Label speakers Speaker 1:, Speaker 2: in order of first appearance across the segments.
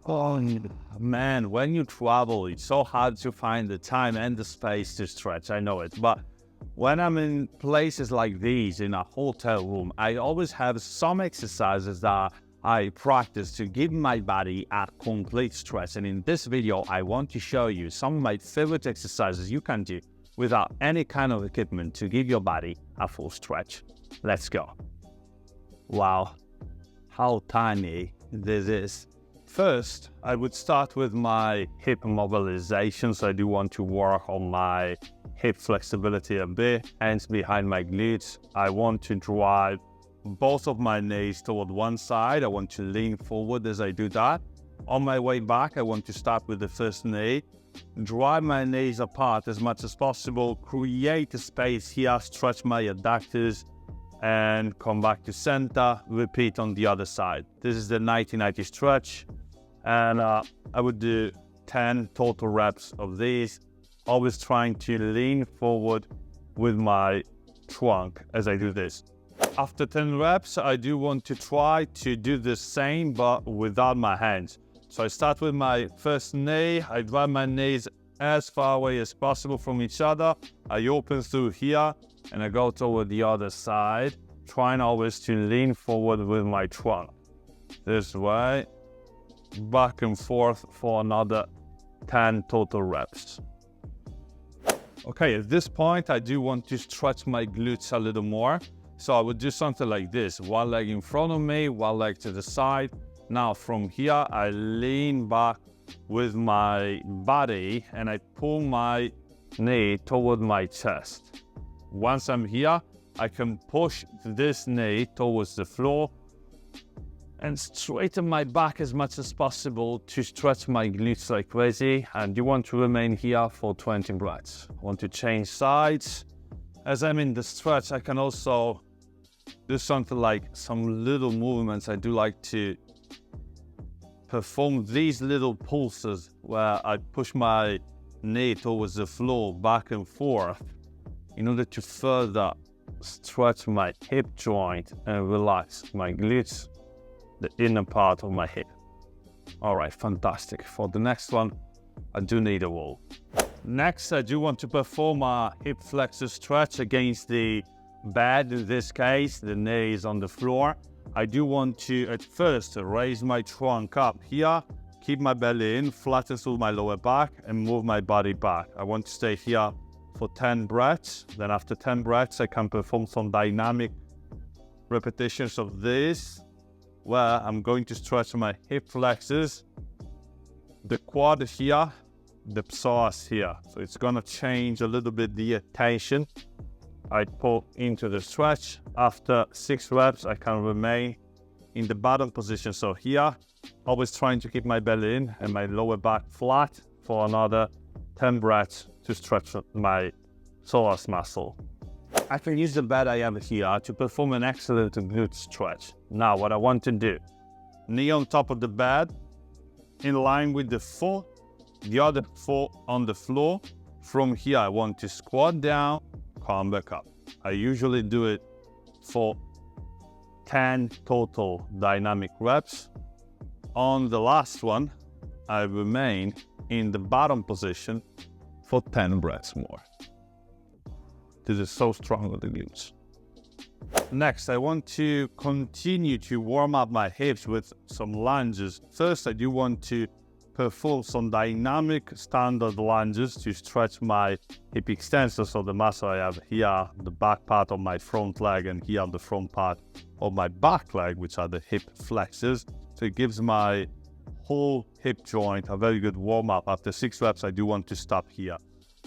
Speaker 1: Oh, man, when you travel, it's so hard to find the time and the space to stretch. I know it. But when I'm in places like these, in a hotel room, I always have some exercises that I practice to give my body a complete stretch. And in this video, I want to show you some of my favorite exercises you can do without any kind of equipment to give your body a full stretch. Let's go. Wow, how tiny this is. First, I would start with my hip mobilization. So I do want to work on my hip flexibility a bit, hands behind my glutes. I want to drive both of my knees toward one side. I want to lean forward as I do that. On my way back, I want to start with the first knee, drive my knees apart as much as possible, create a space here, stretch my adductors, and come back to center, repeat on the other side. This is the 90-90 stretch, and I would do 10 total reps of these, always trying to lean forward with my trunk as I do this. After 10 reps, I do want to try to do the same, but without my hands. So I start with my first knee, I drive my knees as far away as possible from each other, I open through here, and I go toward the other side, trying always to lean forward with my trunk. This way, back and forth for another 10 total reps. Okay, at this point, I do want to stretch my glutes a little more. So I would do something like this, one leg in front of me, one leg to the side. Now from here, I lean back with my body and I pull my knee toward my chest. Once I'm here, I can push this knee towards the floor and straighten my back as much as possible to stretch my glutes like crazy. And you want to remain here for 20 breaths. I want to change sides. As I'm in the stretch, I can also do something like some little movements. I do like to perform these little pulses where I push my knee towards the floor back and forth in order to further stretch my hip joint and relax my glutes, the inner part of my hip. All right, fantastic. For the next one, I do need a wall. Next, I do want to perform a hip flexor stretch against the bed. In this case, the knee is on the floor. I do want to, at first, raise my trunk up here, keep my belly in, flatten through my lower back, and move my body back. I want to stay here for 10 breaths. Then after 10 breaths, I can perform some dynamic repetitions of this, where I'm going to stretch my hip flexors, the quad here, the psoas here. So it's gonna change a little bit the attention. I pull into the stretch. After 6 reps, I can remain in the bottom position. So here, always trying to keep my belly in and my lower back flat for another 10 breaths to stretch my psoas muscle. I can use the bed I have here to perform an excellent glute stretch. Now, what I want to do, knee on top of the bed, in line with the foot, the other foot on the floor. From here, I want to squat down, come back up. I usually do it for 10 total dynamic reps. On the last one, I remain in the bottom position for 10 breaths more. This is so strong with the glutes. Next, I want to continue to warm up my hips with some lunges. First, I do want to perform some dynamic standard lunges to stretch my hip extensor, so the muscle I have here, the back part of my front leg, and here the front part of my back leg, which are the hip flexors. So it gives my whole hip joint a very good warm-up. After 6 reps, I do want to stop here.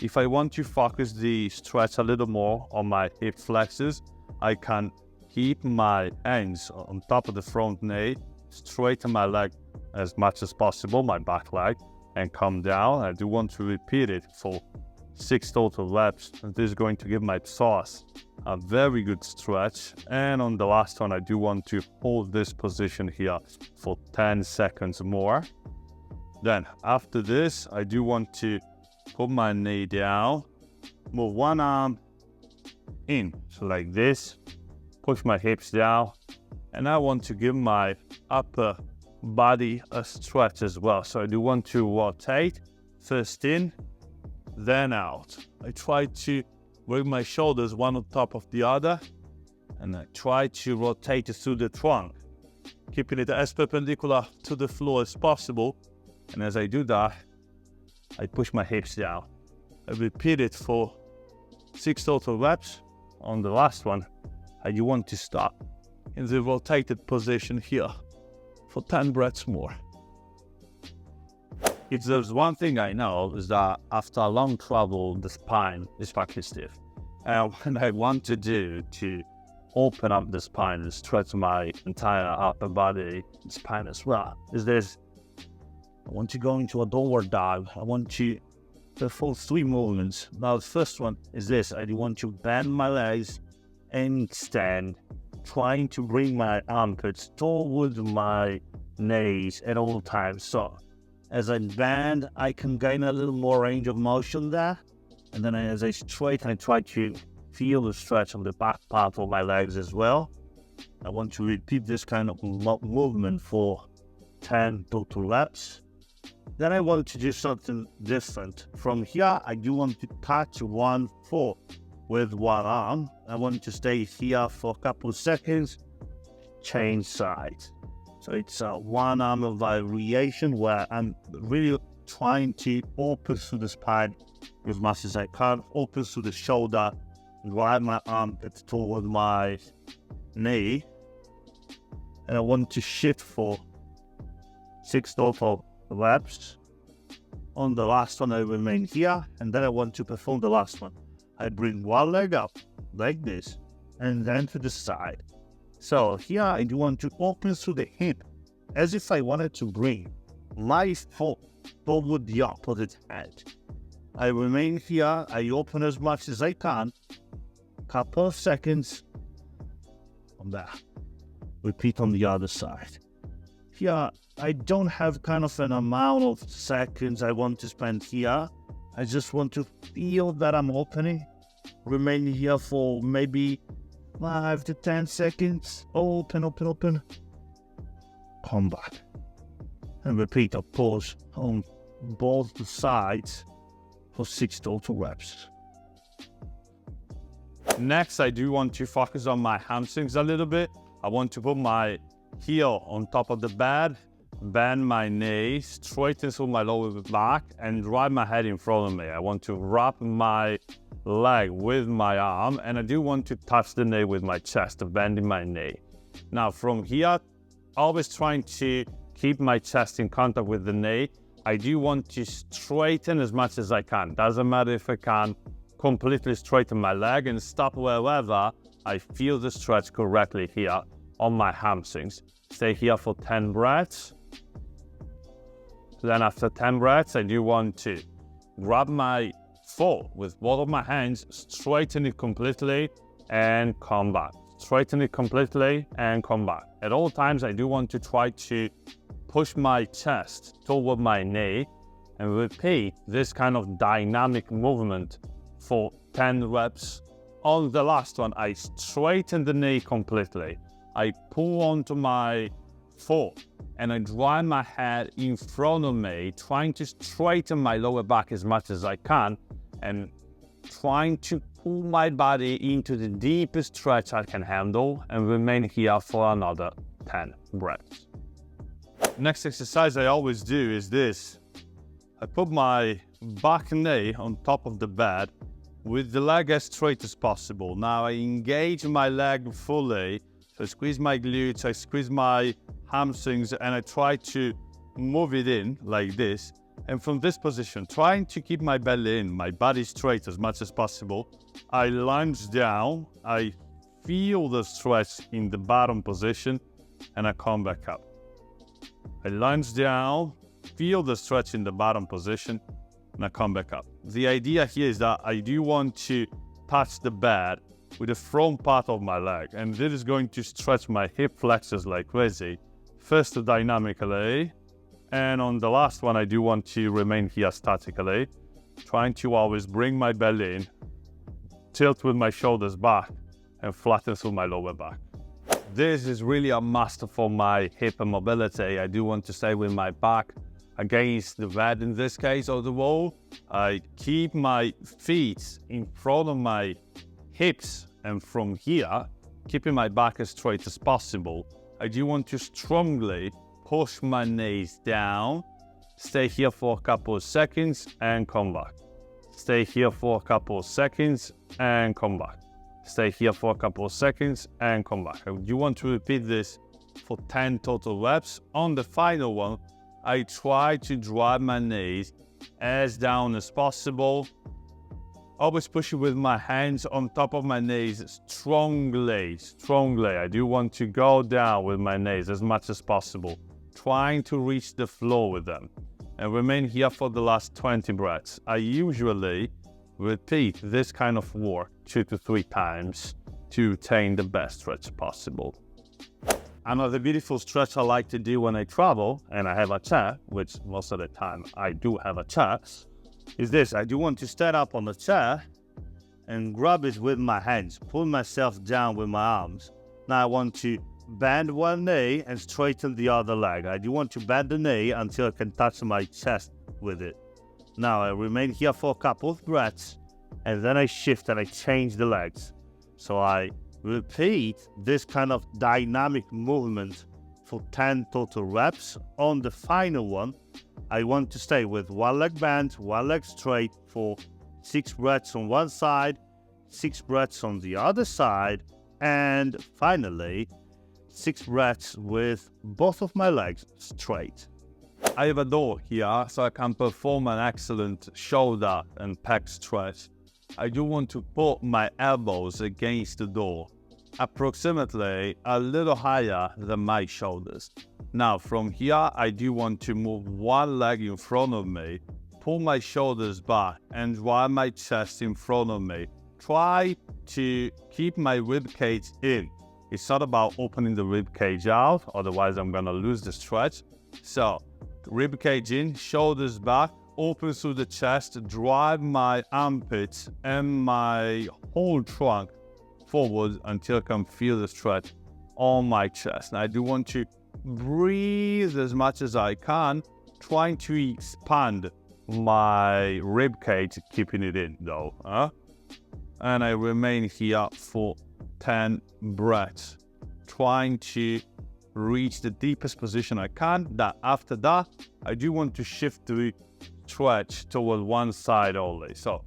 Speaker 1: If I want to focus the stretch a little more on my hip flexors, I can keep my hands on top of the front knee, straighten my leg as much as possible, my back leg, and come down. I do want to repeat it for 6 total reps. And this is going to give my psoas a very good stretch. And on the last one, I do want to hold this position here for 10 seconds more. Then after this, I do want to put my knee down, move one arm in, so like this, push my hips down, and I want to give my upper body stretch as well. So I do want to rotate, first in, then out. I try to bring my shoulders one on top of the other, and I try to rotate it through the trunk, keeping it as perpendicular to the floor as possible. And as I do that, I push my hips down. I repeat it for 6 total reps. On the last one, I do want to start in the rotated position here for 10 breaths more. If there's one thing I know, is that after a long travel, the spine is fucking stiff. And what I want to do to open up the spine and stretch my entire upper body and spine as well is this. I want to go into a downward dog. I want to perform 3 movements. Now the first one is this. I want to bend my legs and extend, trying to bring my armpits towards my knees at all times. So as I bend, I can gain a little more range of motion there. And then as I straighten, I try to feel the stretch on the back part of my legs as well. I want to repeat this kind of movement for 10 total reps. Then I want to do something different. From here, I do want to touch one foot with one arm. I want to stay here for a couple of seconds, change sides. So it's a one arm variation where I'm really trying to open through the spine as much as I can, open through the shoulder, drive my armpit toward my knee. And I want to shift for 6 total reps. On the last one, I remain here, and then I want to perform the last one. I bring one leg up, like this, and then to the side. So here I do want to open through the hip, as if I wanted to bring my foot toward the opposite edge. I remain here, I open as much as I can, couple of seconds, on that. Repeat on the other side. Here, I don't have kind of an amount of seconds I want to spend here. I just want to feel that I'm opening. Remain here for maybe 5 to 10 seconds. Open, open, open. Come back. And repeat a pause on both sides for 6 total reps. Next, I do want to focus on my hamstrings a little bit. I want to put my heel on top of the bed, bend my knee, straighten through my lower back, and drive my head in front of me. I want to wrap my leg with my arm, and I do want to touch the knee with my chest, bending my knee. Now from here, always trying to keep my chest in contact with the knee. I do want to straighten as much as I can. Doesn't matter if I can completely straighten my leg and stop wherever I feel the stretch correctly here on my hamstrings. Stay here for 10 breaths. Then after 10 breaths, I do want to grab my foot with both of my hands, straighten it completely, and come back. Straighten it completely and come back. At all times, I do want to try to push my chest toward my knee and repeat this kind of dynamic movement for 10 reps. On the last one, I straighten the knee completely. I pull onto my foot and I drive my head in front of me, trying to straighten my lower back as much as I can and trying to pull my body into the deepest stretch I can handle and remain here for another 10 breaths. Next exercise I always do is this. I put my back knee on top of the bed with the leg as straight as possible. Now I engage my leg fully. So I squeeze my glutes, I squeeze my hamstrings, and I try to move it in like this. And from this position, trying to keep my belly in, my body straight as much as possible, I lunge down, I feel the stretch in the bottom position, and I come back up. I lunge down, feel the stretch in the bottom position, and I come back up. The idea here is that I do want to touch the bed with the front part of my leg, and this is going to stretch my hip flexors like crazy. First dynamically, and on the last one I do want to remain here statically, trying to always bring my belly in, tilt with my shoulders back, and flatten through my lower back. This is really a must for my hip mobility. I do want to stay with my back against the bed in this case, or the wall. I keep my feet in front of my hips, and from here, keeping my back as straight as possible, I do want to strongly push my knees down, stay here for a couple of seconds and come back. Stay here for a couple of seconds and come back. Stay here for a couple of seconds and come back. You want to repeat this for 10 total reps. On the final one, I try to drive my knees as down as possible. Always push it with my hands on top of my knees, strongly. I do want to go down with my knees as much as possible, trying to reach the floor with them. And remain here for the last 20 breaths. I usually repeat this kind of work 2 to 3 times to attain the best stretch possible. Another beautiful stretch I like to do when I travel and I have a chair, which most of the time I do have a chair, is this. I do want to stand up on the chair and grab it with my hands, pull myself down with my arms. Now I want to bend one knee and straighten the other leg. I do want to bend the knee until I can touch my chest with it. Now I remain here for a couple of breaths, and then I shift and I change the legs. So I repeat this kind of dynamic movement for 10 total reps. On the final one, I want to stay with one leg bent, one leg straight for 6 breaths on one side, 6 breaths on the other side, and finally 6 breaths with both of my legs straight. I have a door here, so I can perform an excellent shoulder and pec stretch. I do want to put my elbows against the door, approximately a little higher than my shoulders. Now from here, I do want to move one leg in front of me, pull my shoulders back and drive my chest in front of me. Try to keep my rib cage in. It's not about opening the rib cage out, otherwise I'm gonna lose the stretch. So, rib cage in, shoulders back, open through the chest, drive my armpits and my whole trunk forward until I can feel the stretch on my chest. Now I do want to breathe as much as I can, trying to expand my rib cage, keeping it in though. And I remain here for 10 breaths, trying to reach the deepest position I can. After that, I do want to shift the stretch toward one side only. So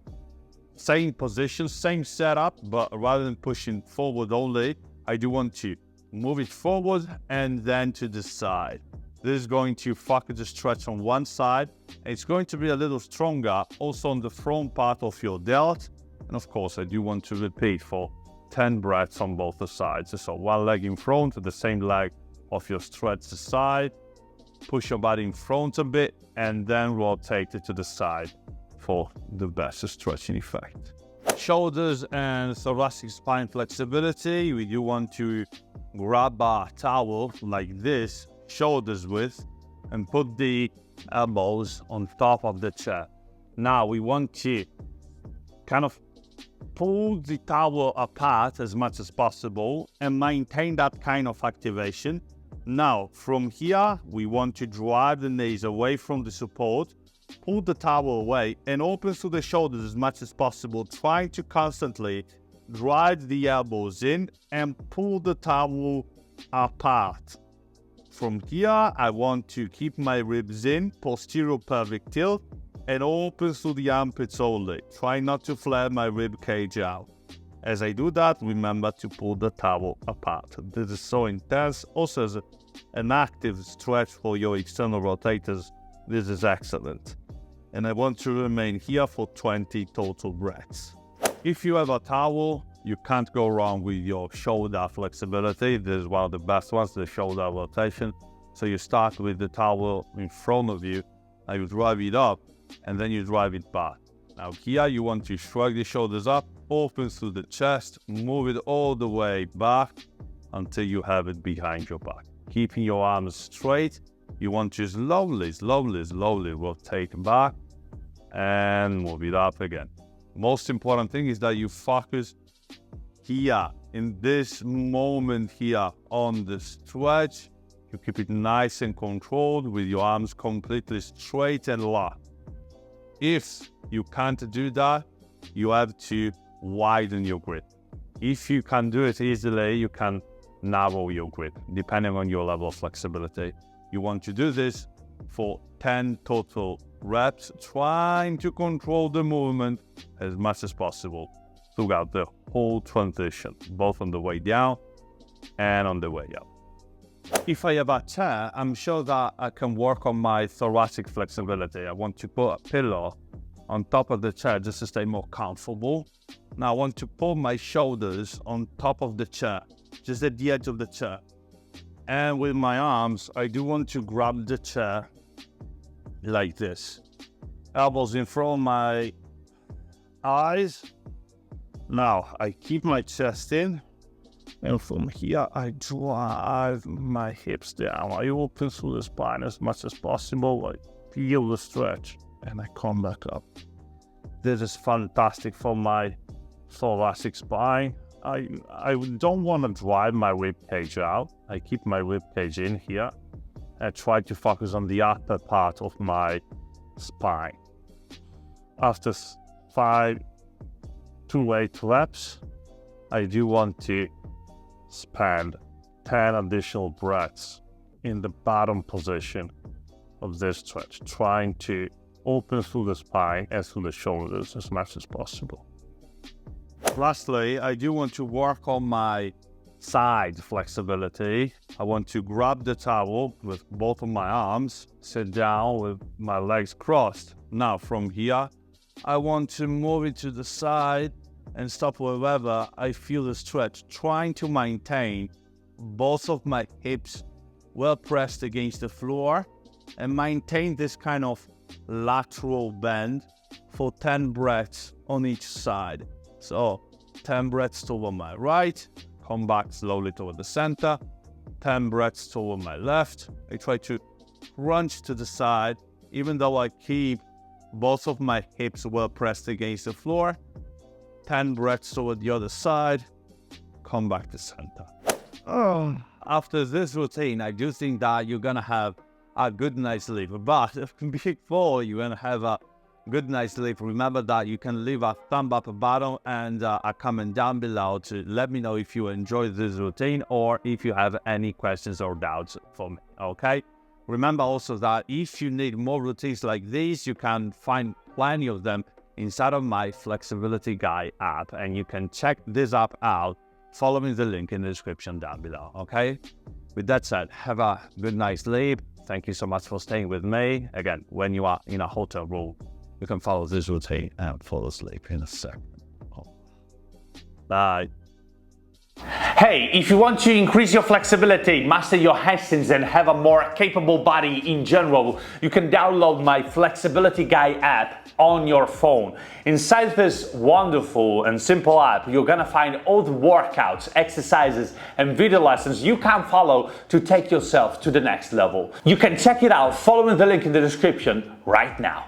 Speaker 1: same position, same setup, but rather than pushing forward only, I do want to move it forward and then to the side. This is going to focus the stretch on one side. It's going to be a little stronger also on the front part of your delt. And of course, I do want to repeat for 10 breaths on both the sides. So one leg in front, the same leg of your stretch the side. Push your body in front a bit and then rotate it to the side for the best stretching effect. Shoulders and thoracic spine flexibility. We do want to grab a towel like this, shoulders width, and put the elbows on top of the chair. Now we want to kind of pull the towel apart as much as possible and maintain that kind of activation. Now from here, we want to drive the knees away from the support, pull the towel away and open through the shoulders as much as possible, trying to constantly drive the elbows in and pull the towel apart. From here, I want to keep my ribs in, posterior pelvic tilt, and open through the armpits only. Try not to flare my rib cage out. As I do that, remember to pull the towel apart. This is so intense. Also as an active stretch for your external rotators, this is excellent. And I want to remain here for 20 total breaths. If you have a towel, you can't go wrong with your shoulder flexibility. This is one of the best ones, the shoulder rotation. So you start with the towel in front of you, and you drive it up, and then you drive it back. Now here you want to shrug the shoulders up, open through the chest, move it all the way back until you have it behind your back. Keeping your arms straight, you want to slowly rotate back and move it up again. Most important thing is that you focus here, in this moment here on the stretch, you keep it nice and controlled with your arms completely straight and locked. If you can't do that, you have to widen your grip. If you can do it easily, you can narrow your grip, depending on your level of flexibility. You want to do this for 10 total reps, trying to control the movement as much as possible throughout the whole transition, both on the way down and on the way up. If I have a chair, I'm sure that I can work on my thoracic flexibility. I want to put a pillow on top of the chair just to stay more comfortable. Now I want to pull my shoulders on top of the chair, just at the edge of the chair. And with my arms, I do want to grab the chair like this. Elbows in front of my eyes. Now I keep my chest in. And from here, I drive my hips down. I open through the spine as much as possible. I feel the stretch, and I come back up. This is fantastic for my thoracic spine. I don't want to drive my rib cage out. I keep my rib cage in here. I try to focus on the upper part of my spine. After 5 to 8 reps, I do want to spend 10 additional breaths in the bottom position of this stretch, trying to open through the spine and through the shoulders as much as possible. Lastly, I do want to work on my side flexibility. I want to grab the towel with both of my arms, sit down with my legs crossed. Now from here, I want to move it to the side and stop wherever I feel the stretch, trying to maintain both of my hips well pressed against the floor and maintain this kind of lateral bend for 10 breaths on each side. So 10 breaths toward my right, come back slowly toward the center, 10 breaths toward my left. I try to crunch to the side, even though I keep both of my hips well pressed against the floor. 10 breaths toward the other side, come back to center. After this routine, I do think that you're gonna have a good night's sleep. But before you're gonna have a good night's sleep, remember that you can leave a thumb up button and a comment down below to let me know if you enjoyed this routine or if you have any questions or doubts for me, okay? Remember also that if you need more routines like these, you can find plenty of them inside of my Flexibility Guy app, and you can check this app out following the link in the description down below, okay? With that said, have a good night's sleep. Thank you so much for staying with me. Again, when you are in a hotel room, you can follow this routine and fall asleep in a second. Bye.
Speaker 2: Hey, if you want to increase your flexibility, master your hamstrings and have a more capable body in general, you can download my Flexibility Guy app on your phone. Inside this wonderful and simple app, you're gonna find all the workouts, exercises and video lessons you can follow to take yourself to the next level. You can check it out following the link in the description right now.